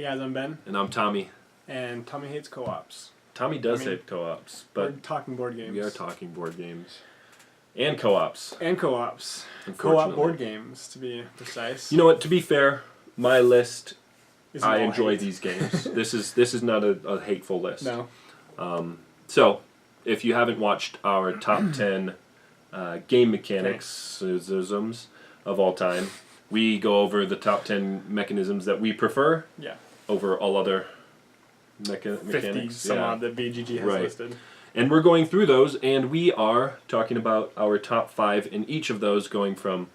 guys, I'm Ben. And I'm Tommy. And Tommy hates co-ops. Tommy does hate co-ops, but we're talking board games. we are talking board games. And co-ops. And co-ops. Co-op board games, to be precise. You know what, to be fair, my list, Isn't I all enjoy hate. these games. This is not a hateful list. No. So, if you haven't watched our top 10 game mechanics of all time, we go over the top 10 mechanisms that we prefer over all other mechanics. 50 some odd that BGG has listed. And we're going through those, and we are talking about our top 5 in each of those, going from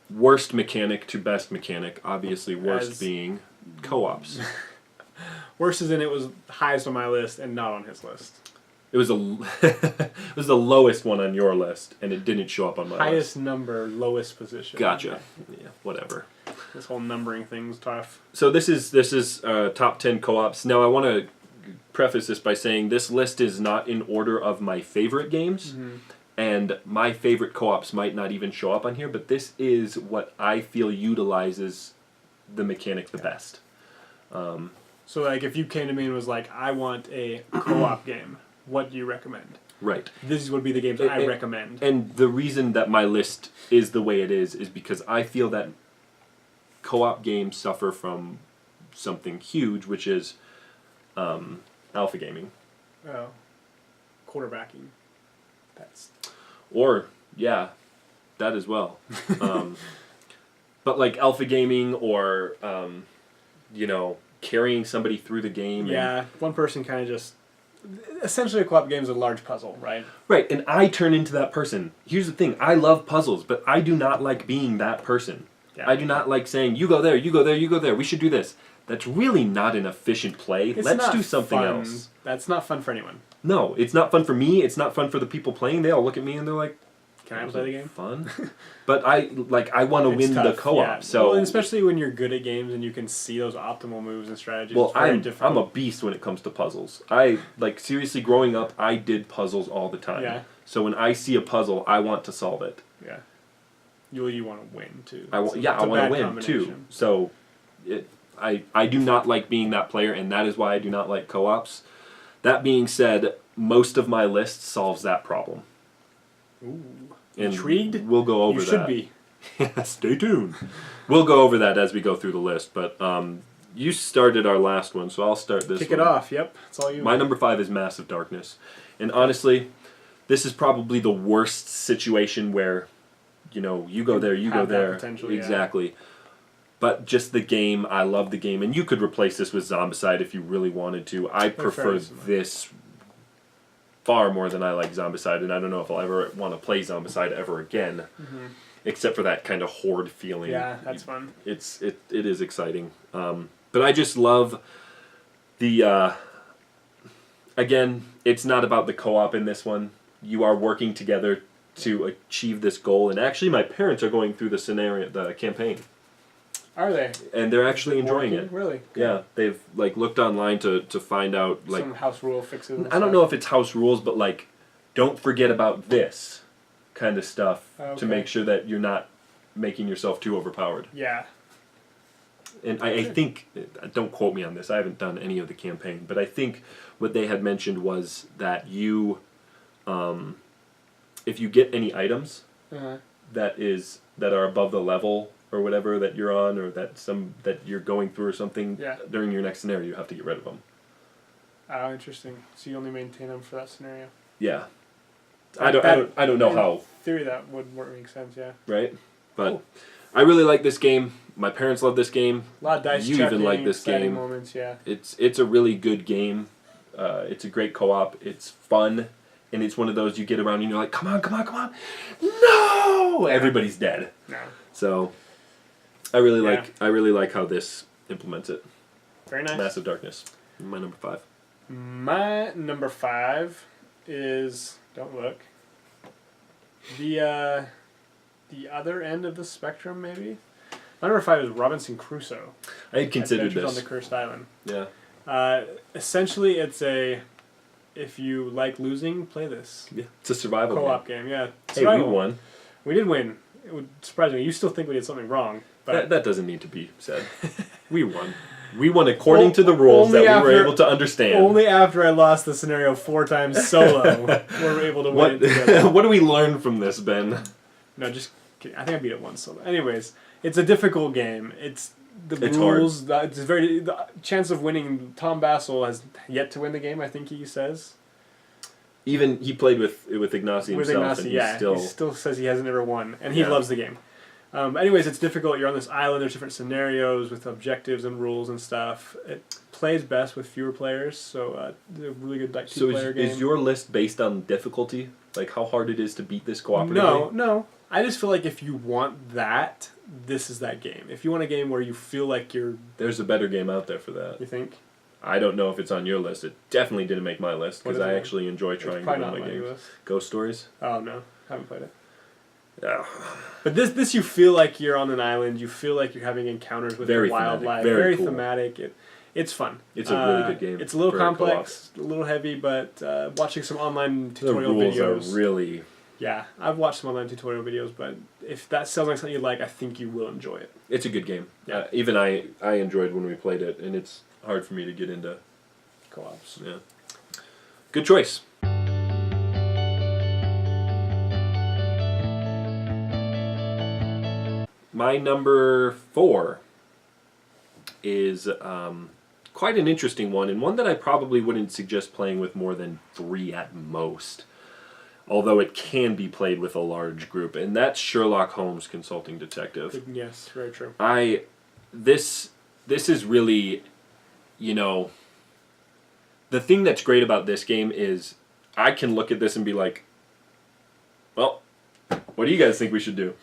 worst mechanic to best mechanic. Obviously, worst being co-ops. Worst is in it was highest on my list and not on his list. It was it was the lowest one on your list, and it didn't show up on my list. Highest number, lowest position. Gotcha. Yeah, whatever. This whole numbering thing's tough. So this is top 10 co-ops. Now I want to preface this by saying this list is not in order of my favorite games, and my favorite co-ops might not even show up on here, but this is what I feel utilizes the mechanic the best. So like if you came to me and was like, I want a co-op game, what do you recommend? Right. These would be the games I recommend. And the reason that my list is the way it is because I feel that co-op games suffer from something huge, which is alpha gaming. Oh. Quarterbacking. Or, yeah, that as well. But like alpha gaming or, carrying somebody through the game. Yeah, one person kind of just... Essentially a co-op game is a large puzzle, right? Right, and I turn into that person. Here's the thing, I love puzzles, but I do not like being that person. Yeah. I do not like saying, you go there, you go there, you go there, we should do this. That's really not an efficient play. Let's do something else. That's not fun for anyone. No, it's not fun for me, it's not fun for the people playing. They all look at me and they're like, can I play the game? Fun. But I want to win the co-op. Yeah. So, and especially when you're good at games and you can see those optimal moves and strategies. Well, it's I'm a beast when it comes to puzzles. Seriously, growing up, I did puzzles all the time. Yeah. So when I see a puzzle, I want to solve it. Yeah. You want to win too. I want to win too. So, I do not like being that player, and that is why I do not like co-ops. That being said, most of my list solves that problem. Ooh. And intrigued? We'll go over that. You should be. Yeah, stay tuned. We'll go over that as we go through the list, but you started our last one, so I'll start this one. Kick it off, yep. That's all you. My number 5 is Massive Darkness. And honestly, this is probably the worst situation where, you go there, you go there. Exactly. Yeah. But just the game, I love the game. And you could replace this with Zombicide if you really wanted to. I prefer this far more than I like Zombicide, and I don't know if I'll ever want to play Zombicide ever again, except for that kind of horde feeling. Yeah, that's fun. It is exciting. But I just love the... again, it's not about the co-op in this one. You are working together to achieve this goal, and actually my parents are going through the campaign. Are they? And they're actually enjoying it. Really? Good. Yeah, they've looked online to find out some house rule fixes. I don't know if it's house rules, but don't forget about this kind of stuff to make sure that you're not making yourself too overpowered. Yeah. And I think, don't quote me on this, I haven't done any of the campaign, but I think what they had mentioned was that you, if you get any items that are above the level or whatever that you're on, or that you're going through or something, during your next scenario, you have to get rid of them. Oh, interesting. So you only maintain them for that scenario. Yeah. I don't know how. In theory, that would make sense. Yeah. Right, but I really like this game. My parents love this game. A lot of dice. You even like this game. Moments, yeah. It's a really good game. It's a great co-op. It's fun, and it's one of those you get around and you're like, come on, come on, come on, no! Everybody's dead. No. So. I really like how this implements it. Very nice. Massive Darkness. My number 5. My number 5 is, don't look, the other end of the spectrum, maybe. My number 5 is Robinson Crusoe. I had considered Adventures this. on the Cursed Island. Yeah. Essentially, it's if you like losing, play this. Yeah, it's a survival co-op game. Yeah. Hey, we won. We did win. It would surprise me. You still think we did something wrong. But that doesn't need to be said. We won. We won according to the rules that we after, were able to understand. Only after I lost the scenario 4 times solo were we able to win it together. What do we learn from this, Ben? No, just kidding. I think I beat it once solo. Anyways, it's a difficult game. It's rules. It's very the chance of winning. Tom Bassel has yet to win the game. I think he says. Even he played with Ignacy himself, and he still says he hasn't ever won, and he loves the game. Anyways, it's difficult. You're on this island. There's different scenarios with objectives and rules and stuff. It plays best with fewer players, so it's a really good two-player game. Is your list based on difficulty? Like how hard it is to beat this cooperatively? No. I just feel like if you want that, this is that game. If you want a game where you feel like you're... There's a better game out there for that. You think? I don't know if it's on your list. It definitely didn't make my list because I actually enjoy trying to win my games. List. Ghost Stories? Oh, no. Haven't played it. Yeah. But this you feel like you're on an island. You feel like you're having encounters with wildlife. Very cool. Thematic. It's fun. It's a really good game. It's a little complex, a little heavy, but watching some online tutorial videos. The rules are really... Yeah, I've watched some online tutorial videos, but if that sounds like something you like, I think you will enjoy it. It's a good game. Yeah. Even I enjoyed when we played it, and it's hard for me to get into co-ops. Yeah. Good choice. My number 4 is quite an interesting one, and one that I probably wouldn't suggest playing with more than 3 at most. Although it can be played with a large group, and that's Sherlock Holmes Consulting Detective. Yes, very true. This is really, the thing that's great about this game is I can look at this and be like, well, what do you guys think we should do?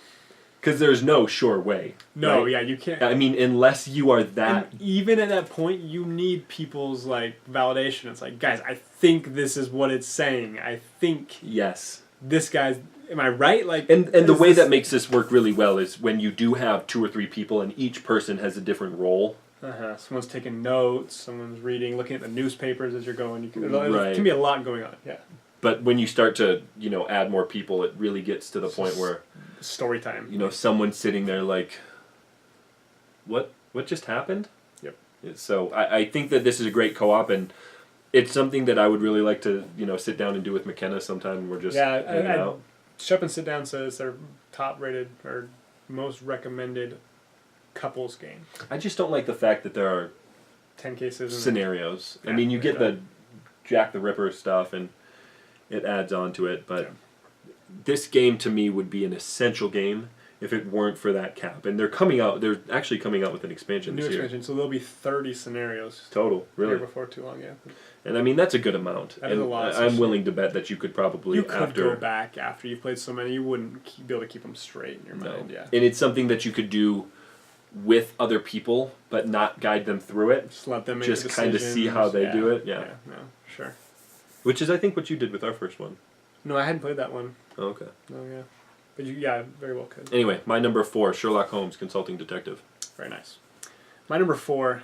Because there's no sure way. No, right? yeah, you can't. I mean, unless you are that... And even at that point, you need people's, validation. It's like, guys, I think this is what it's saying. I think... Yes. This guy's... Am I right? And the way that makes this work really well is when you do have 2 or 3 people and each person has a different role. Someone's taking notes, someone's reading, looking at the newspapers as you're going. It Right. can be a lot going on, yeah. But when you start to, add more people, it really gets to the point where... Story time. Someone's sitting there like, what just happened? Yep. So I think that this is a great co-op, and it's something that I would really like to, sit down and do with McKenna sometime, and we're just hanging out. Shop and Sit Down says they're top-rated or most recommended couples game. I just don't like the fact that there are 10 cases scenarios. I mean, you get the Jack the Ripper stuff, and it adds on to it, but this game to me would be an essential game if it weren't for that cap. And they're actually coming out with an expansion this year. So there'll be 30 scenarios. Total, really. Here before too long, yeah. And I mean, that's a good amount. That is a lot. I'm willing to bet that you could probably... You could go back after you've played so many. You wouldn't be able to keep them straight in your mind, yeah. And it's something that you could do with other people, but not guide them through it. Just let them make decisions. Just kind of see how they do it, yeah. No, sure. Which is, I think, what you did with our first one. No, I hadn't played that one. Oh, okay. Oh, yeah. But very well could. Anyway, my number 4, Sherlock Holmes Consulting Detective. Very nice. My number 4...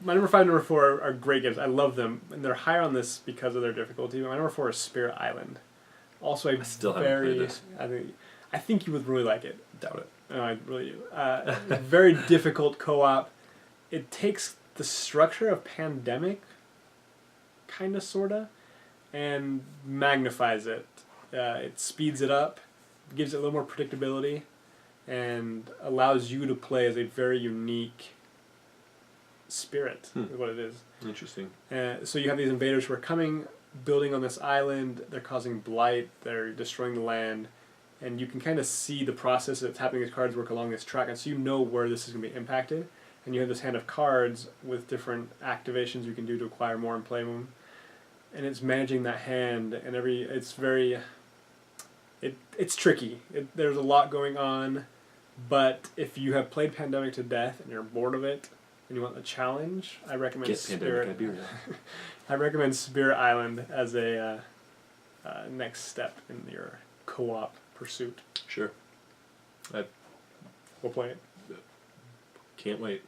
My number 5 and number 4 are great games. I love them, and they're higher on this because of their difficulty. But my number 4 is Spirit Island. Also, I still haven't played this. I think you would really like it. Doubt it. No, I really do. Very difficult co-op. It takes the structure of Pandemic, kind of, sort of, and magnifies it. It speeds it up, gives it a little more predictability, and allows you to play as a very unique spirit, is what it is. Interesting. So you have these invaders who are coming, building on this island, they're causing blight, they're destroying the land, and you can kind of see the process that's happening as cards work along this track, and so you know where this is going to be impacted, and you have this hand of cards with different activations you can do to acquire more and play them, and it's managing that hand, and it's very... It's tricky. There's a lot going on, but if you have played Pandemic to death and you're bored of it, and you want the challenge, I recommend Spirit. I recommend Spirit Island as a next step in your co-op pursuit. Sure. We'll play it. Can't wait.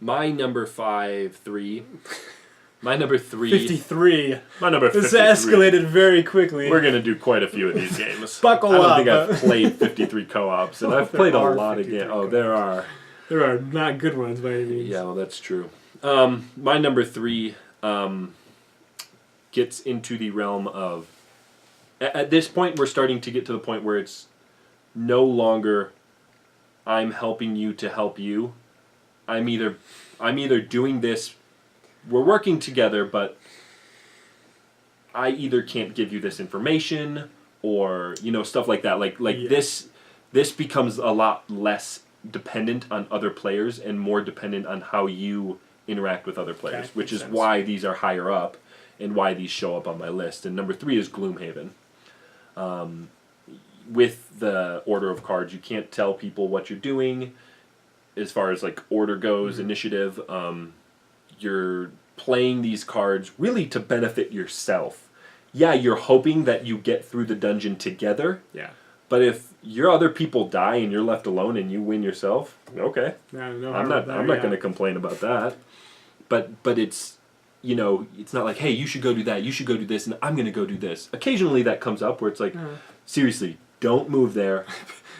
My number 5, 3 My number 3. 53. My number 53. This escalated very quickly. We're going to do quite a few of these games. Buckle up. I up. don't think I've played 53 co-ops, and I've played a lot of games. Oh, there are. There are not good ones by any means. Yeah, well, that's true. My number 3 gets into the realm of... At this point, we're starting to get to the point where it's no longer I'm helping you to help you. I'm either doing this... We're working together, but I either can't give you this information or, stuff like that. Like yeah. This becomes a lot less dependent on other players and more dependent on how you interact with other players, which is why these are higher up and why these show up on my list. And number 3 is Gloomhaven. With the order of cards, you can't tell people what you're doing as far as like order goes, initiative. You're playing these cards really to benefit yourself. Yeah, you're hoping that you get through the dungeon together. Yeah. But if your other people die and you're left alone and you win yourself, okay. I'm not going to complain about that. But it's it's not like, hey, you should go do that, you should go do this, and I'm going to go do this. Occasionally that comes up where it's like, seriously, don't move there.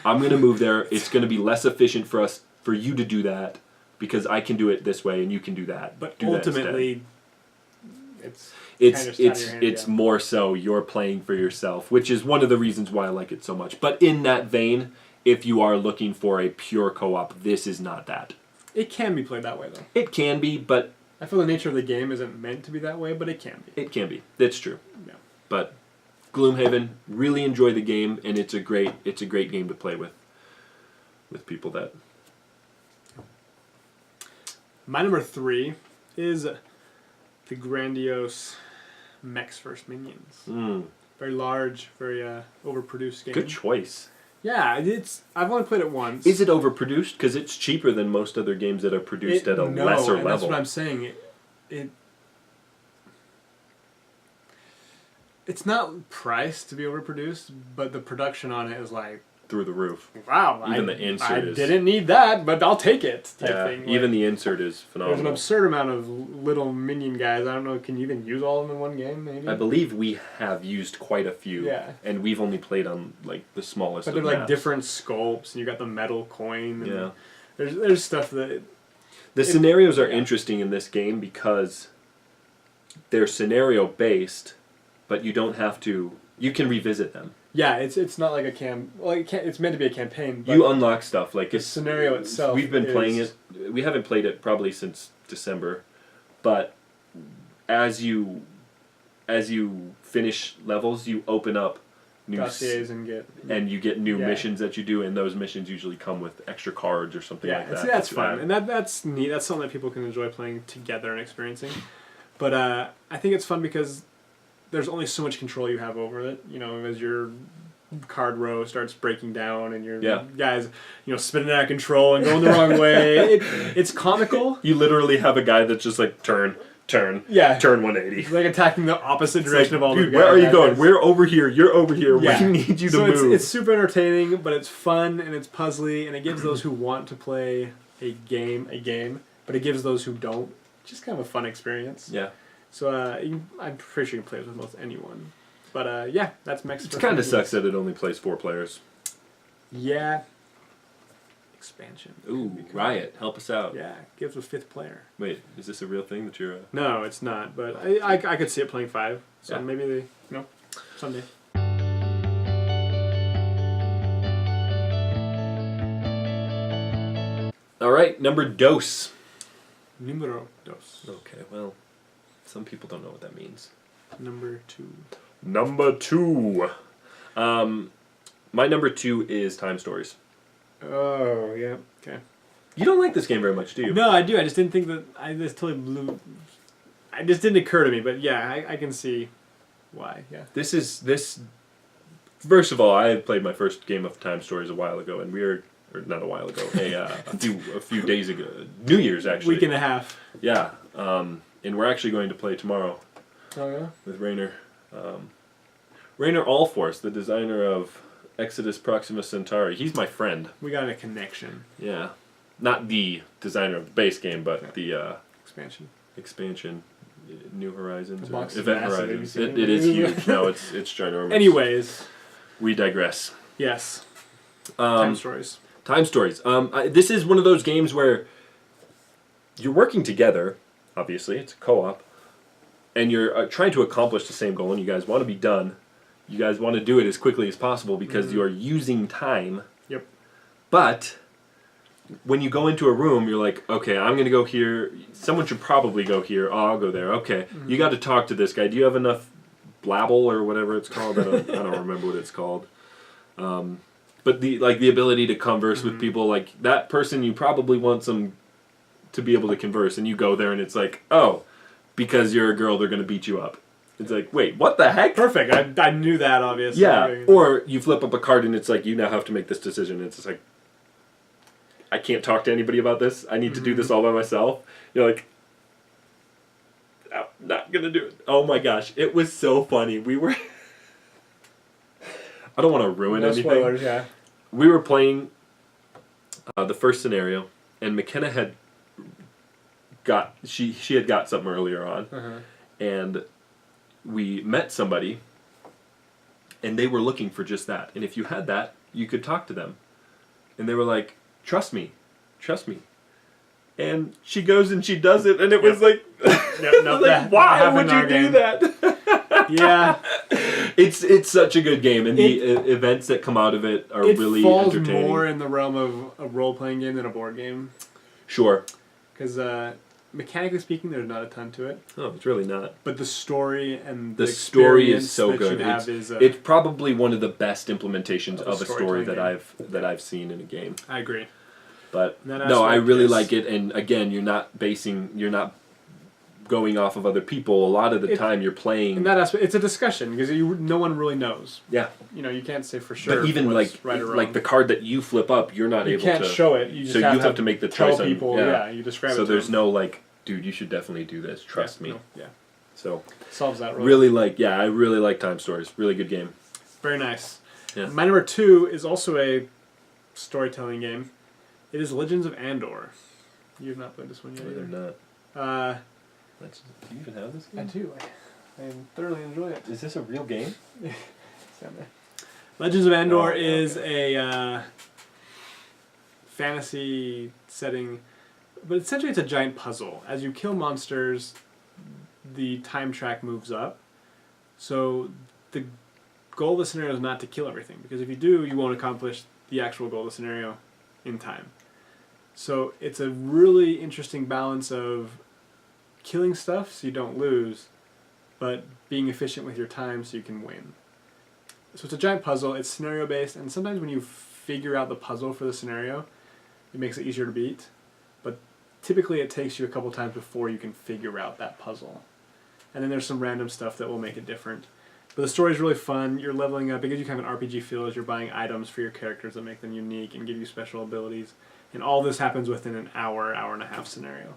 I'm going to move there. It's going to be less efficient for you to do that. Because I can do it this way and you can do that. But ultimately, it's more so you're playing for yourself, which is one of the reasons why I like it so much. But in that vein, if you are looking for a pure co-op, this is not that. It can be played that way, though. It can be, but... I feel the nature of the game isn't meant to be that way, but it can be. It can be. That's true. Yeah. But Gloomhaven, really enjoy the game, and it's a great game to play with people that... My number 3 is the grandiose Mechs vs. Minions. Very large, very overproduced game. Good choice. Yeah, I've only played it once. Is it overproduced? Because it's cheaper than most other games that are produced at a lesser level. That's what I'm saying. It's not priced to be overproduced, but the production on it is like... through the roof. Wow. Even the insert I didn't need that, but I'll take it type thing. Even the insert is phenomenal. There's an absurd amount of little minion guys. I don't know, can you even use all of them in one game, maybe? I believe we have used quite a few. Yeah. And we've only played on, like, the smallest But they're, like, different sculpts, and you got the metal coin. And yeah. There's stuff that... The scenarios are interesting in this game because they're scenario-based, but you don't have to... You can revisit them. Yeah, it's not like a it's meant to be a campaign. But you unlock stuff like the scenario itself. We've been playing it. We haven't played it probably since December, but as you finish levels, you open up new dossiers and you get new missions that you do, and those missions usually come with extra cards or something like that. Yeah, that's fun, and that's neat. That's something that people can enjoy playing together and experiencing. But I think it's fun because there's only so much control you have over it. As your card row starts breaking down and your guys, spinning out of control and going the wrong way. It's comical. You literally have a guy that's just like turn, turn 180. It's like attacking the opposite direction of all the guys. Where are you going? We're over here. You're over here. Yeah. We need you to move. It's super entertaining, but it's fun and it's puzzly, and it gives those who want to play a game, but it gives those who don't just kind of a fun experience. Yeah. So I'm pretty sure you can play it with almost anyone. But that's Mechs. It kind of sucks that it only plays 4 players. Yeah. Expansion. Ooh, Riot, help us out. Yeah, gives a 5th player. Wait, is this a real thing that you're... No, it's not, but I could see it playing 5. So maybe someday. All right, number dos. Numero dos. Okay, well... Some people don't know what that means. Number 2. Number 2. My number 2 is Time Stories. Oh, yeah. Okay. You don't like this game very much, do you? No, I do. I just didn't think that... This totally blew... It just didn't occur to me, but yeah, I can see why, yeah. This... First of all, I played my first game of Time Stories a while ago, and we were... Or not a while ago. A few days ago. New Year's, actually. Week and a half. Yeah. And we're actually going to play tomorrow. Oh, yeah? With Rainer. Rainer Allforce, the designer of Exodus Proxima Centauri. He's my friend. We got a connection. Yeah. Not the designer of the base game, but the... Expansion. Expansion. New Horizons. The box is Event massive. Have you Horizons. seen It is huge. No, it's ginormous. Anyways, we digress. yes. Time stories. Time stories. This is one of those games where you're working together. Obviously, it's a co-op, and you're trying to accomplish the same goal, and you guys want to be done. You guys want to do it as quickly as possible because you are using time. Yep. But when you go into a room, you're like, okay, I'm going to go here. Someone should probably go here. Oh, I'll go there. Okay. You got to talk to this guy. Do you have enough blabble or whatever it's called? I don't remember what it's called. But the ability to converse with people, like that person, you probably want some to be able to converse, and you go there and it's like, oh, because you're a girl, they're going to beat you up. It's like, wait, what the heck? Perfect. I knew that, obviously. Yeah. Or you flip up a card and it's like, you now have to make this decision. It's just like, I can't talk to anybody about this. I need to do this all by myself. You're like, I'm not going to do it. Oh my gosh. It was so funny. We were... I don't want to ruin anything. Spoilers, yeah. We were playing the first scenario, and McKenna had got... She had got something earlier on. And we met somebody, and they were looking for just that. And if you had that, you could talk to them. And they were like, trust me. And she goes and she does it, and it was like, like why would you do that? Yeah. It's such a good game, and the events that come out of it are really entertaining. It falls more in the realm of a role-playing game than a board game. Sure. Because mechanically speaking, there's not a ton to it. Oh, it's really not. But the story and the story is so that good. It's probably one of the best implementations of a story that I've seen in a game. I agree. But no, I really like it, and again, you're not going off of other people. A lot of the time, you're playing. In that aspect, it's a discussion because no one really knows. Yeah. You can't say for sure. But even right or wrong. The card that you flip up, you're not able to. You can't show it. You just have to make the choice. Tell people. You describe it. So there's no dude, you should definitely do this. Trust me. No, yeah. So solves that. I really like Time Stories. Really good game. Very nice. Yeah. My number 2 is also a storytelling game. It is Legends of Andor. You have not played this one yet either. Not. Do you even have this game? I do. I thoroughly enjoy it. Is this a real game? Legends of Andor is a fantasy setting, but essentially it's a giant puzzle. As you kill monsters, the time track moves up. So the goal of the scenario is not to kill everything, because if you do, you won't accomplish the actual goal of the scenario in time. So it's a really interesting balance of killing stuff so you don't lose, but being efficient with your time so you can win. So it's a giant puzzle, it's scenario based, and sometimes when you figure out the puzzle for the scenario, it makes it easier to beat, but typically it takes you a couple times before you can figure out that puzzle. And then there's some random stuff that will make it different. But the story's really fun, you're leveling up, because you have an RPG feel as you're buying items for your characters that make them unique and give you special abilities. And all this happens within an hour and a half scenario.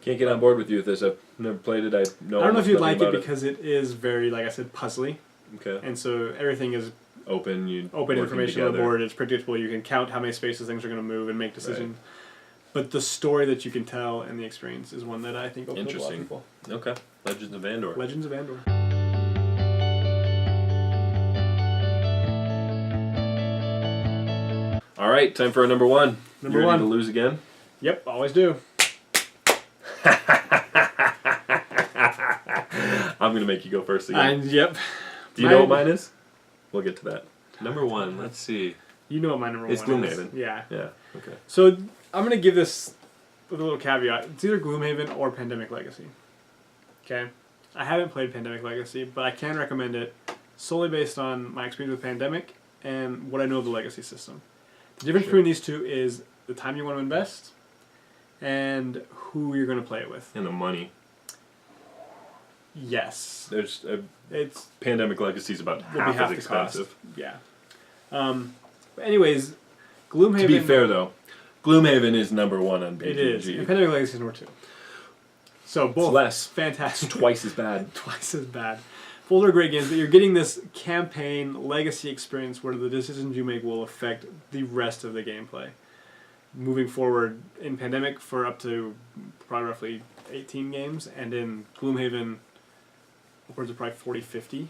Can't get on board with you with this. I've never played it. I don't know if you'd like it because it is very, like I said, puzzly. Okay. And so everything is open information on the board. It's predictable. You can count how many spaces things are going to move and make decisions. Right. But the story that you can tell and the experience is one that I think will appeal to a lot of people. Okay. Legends of Andor. Legends of Andor. All right, time for our number 1. Number you ready 1. to lose again? Yep, always do. I'm going to make you go first again. Yep. Do you know what mine is? We'll get to that. Number 1, let's see. You know what my number 1 is. It's Gloomhaven. Yeah. Yeah, okay. So I'm going to give this with a little caveat. It's either Gloomhaven or Pandemic Legacy. Okay? I haven't played Pandemic Legacy, but I can recommend it solely based on my experience with Pandemic and what I know of the Legacy system. The difference between these two is the time you want to invest and who you're going to play it with. And the money. Yes. It's Pandemic Legacy is about half as expensive. Yeah. But anyways, Gloomhaven... To be fair, though, Gloomhaven is number 1 on BGG. It is. And Pandemic Legacy is number 2. So both it's less. Fantastic. It's twice as bad. Twice as bad. Both are great games, but you're getting this campaign legacy experience where the decisions you make will affect the rest of the gameplay. Moving forward in Pandemic for up to probably roughly 18 games, and in Gloomhaven, upwards of probably 40, 50.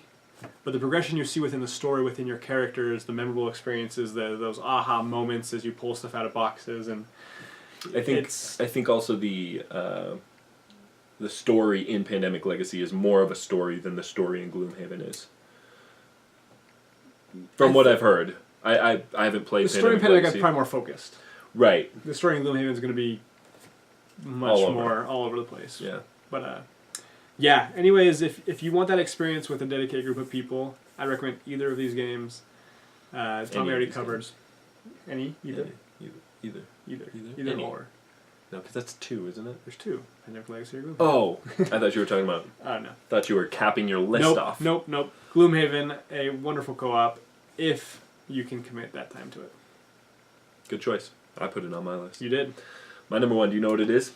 But the progression you see within the story, within your characters, the memorable experiences, those aha moments as you pull stuff out of boxes, and I think also the story in Pandemic Legacy is more of a story than the story in Gloomhaven is. From what I've heard, I haven't played. The story in Pandemic is probably more focused. Right. The story in Gloomhaven is going to be much more all over the place. Yeah. But yeah. Anyways, if you want that experience with a dedicated group of people, I recommend either of these games. Tommy already covered. Any? Either. Either or. No, because that's 2, isn't it? There's 2. Pandemic Legacy or Gloomhaven. Oh, I thought you were talking about. No. Thought you were capping your list off. Nope. Gloomhaven, a wonderful co-op, if you can commit that time to it. Good choice. I put it on my list. You did. My number 1. Do you know what it is?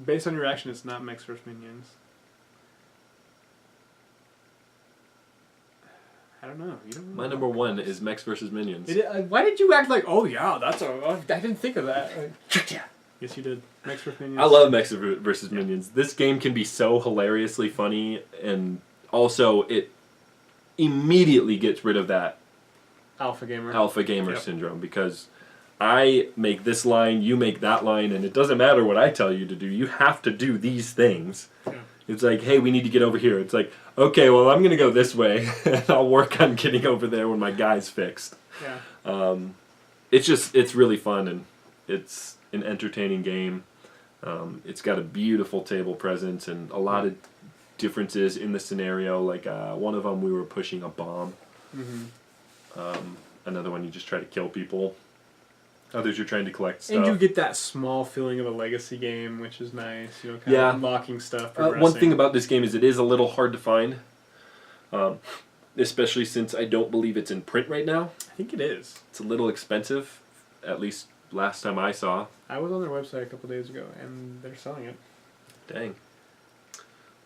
Based on your reaction, it's not Mechs vs. Minions. I don't know. You don't know. My number 1 is Mechs vs. Minions. Why did you act like, oh yeah, I didn't think of that. Yeah. Yes, you did. Mechs vs. Minions. I love Mechs vs. Minions. This game can be so hilariously funny, and also it immediately gets rid of that alpha gamer syndrome, because I make this line, you make that line, and it doesn't matter what I tell you to do. You have to do these things. Yeah. It's like, hey, we need to get over here. It's like, okay, well, I'm going to go this way, and I'll work on getting over there when my guy's fixed. Yeah. It's really fun, and it's an entertaining game. It's got a beautiful table presence and a lot of differences in the scenario. Like one of them, we were pushing a bomb. Mm-hmm. Another one, you just try to kill people. Others, you're trying to collect stuff. And you get that small feeling of a legacy game, which is nice. You know, kind of unlocking stuff. One thing about this game is it is a little hard to find, especially since I don't believe it's in print right now. I think it is. It's a little expensive, at least last time I saw. I was on their website a couple days ago, and they're selling it. Dang.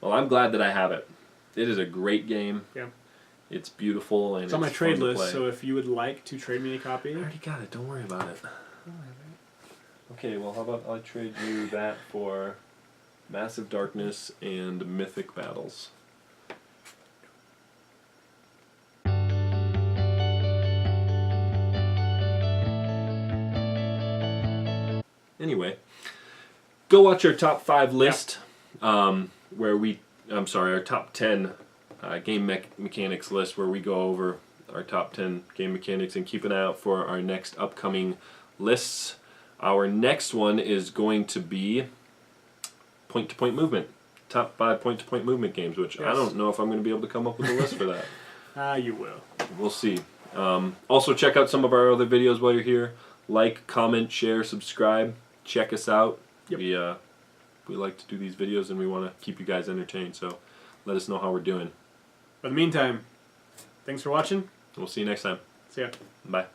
Well, I'm glad that I have it. It is a great game. Yeah. It's beautiful, and it's on my trade list, so if you would like to trade me a copy... I already got it. Don't worry about it. Okay, well, how about I trade you that for Massive Darkness and Mythic Battles. Anyway, go watch our top 5 list, where our top 10 game mechanics list, where we go over our top 10 game mechanics, and keep an eye out for our next upcoming lists. Our next one is going to be point-to-point movement. Top 5 point-to-point movement games, which I don't know if I'm going to be able to come up with a list for that. You will. We'll see. Also, check out some of our other videos while you're here. Like, comment, share, subscribe. Check us out. Yep. We like to do these videos, and we want to keep you guys entertained, so let us know how we're doing. But in the meantime, thanks for watching. We'll see you next time. See ya. Bye.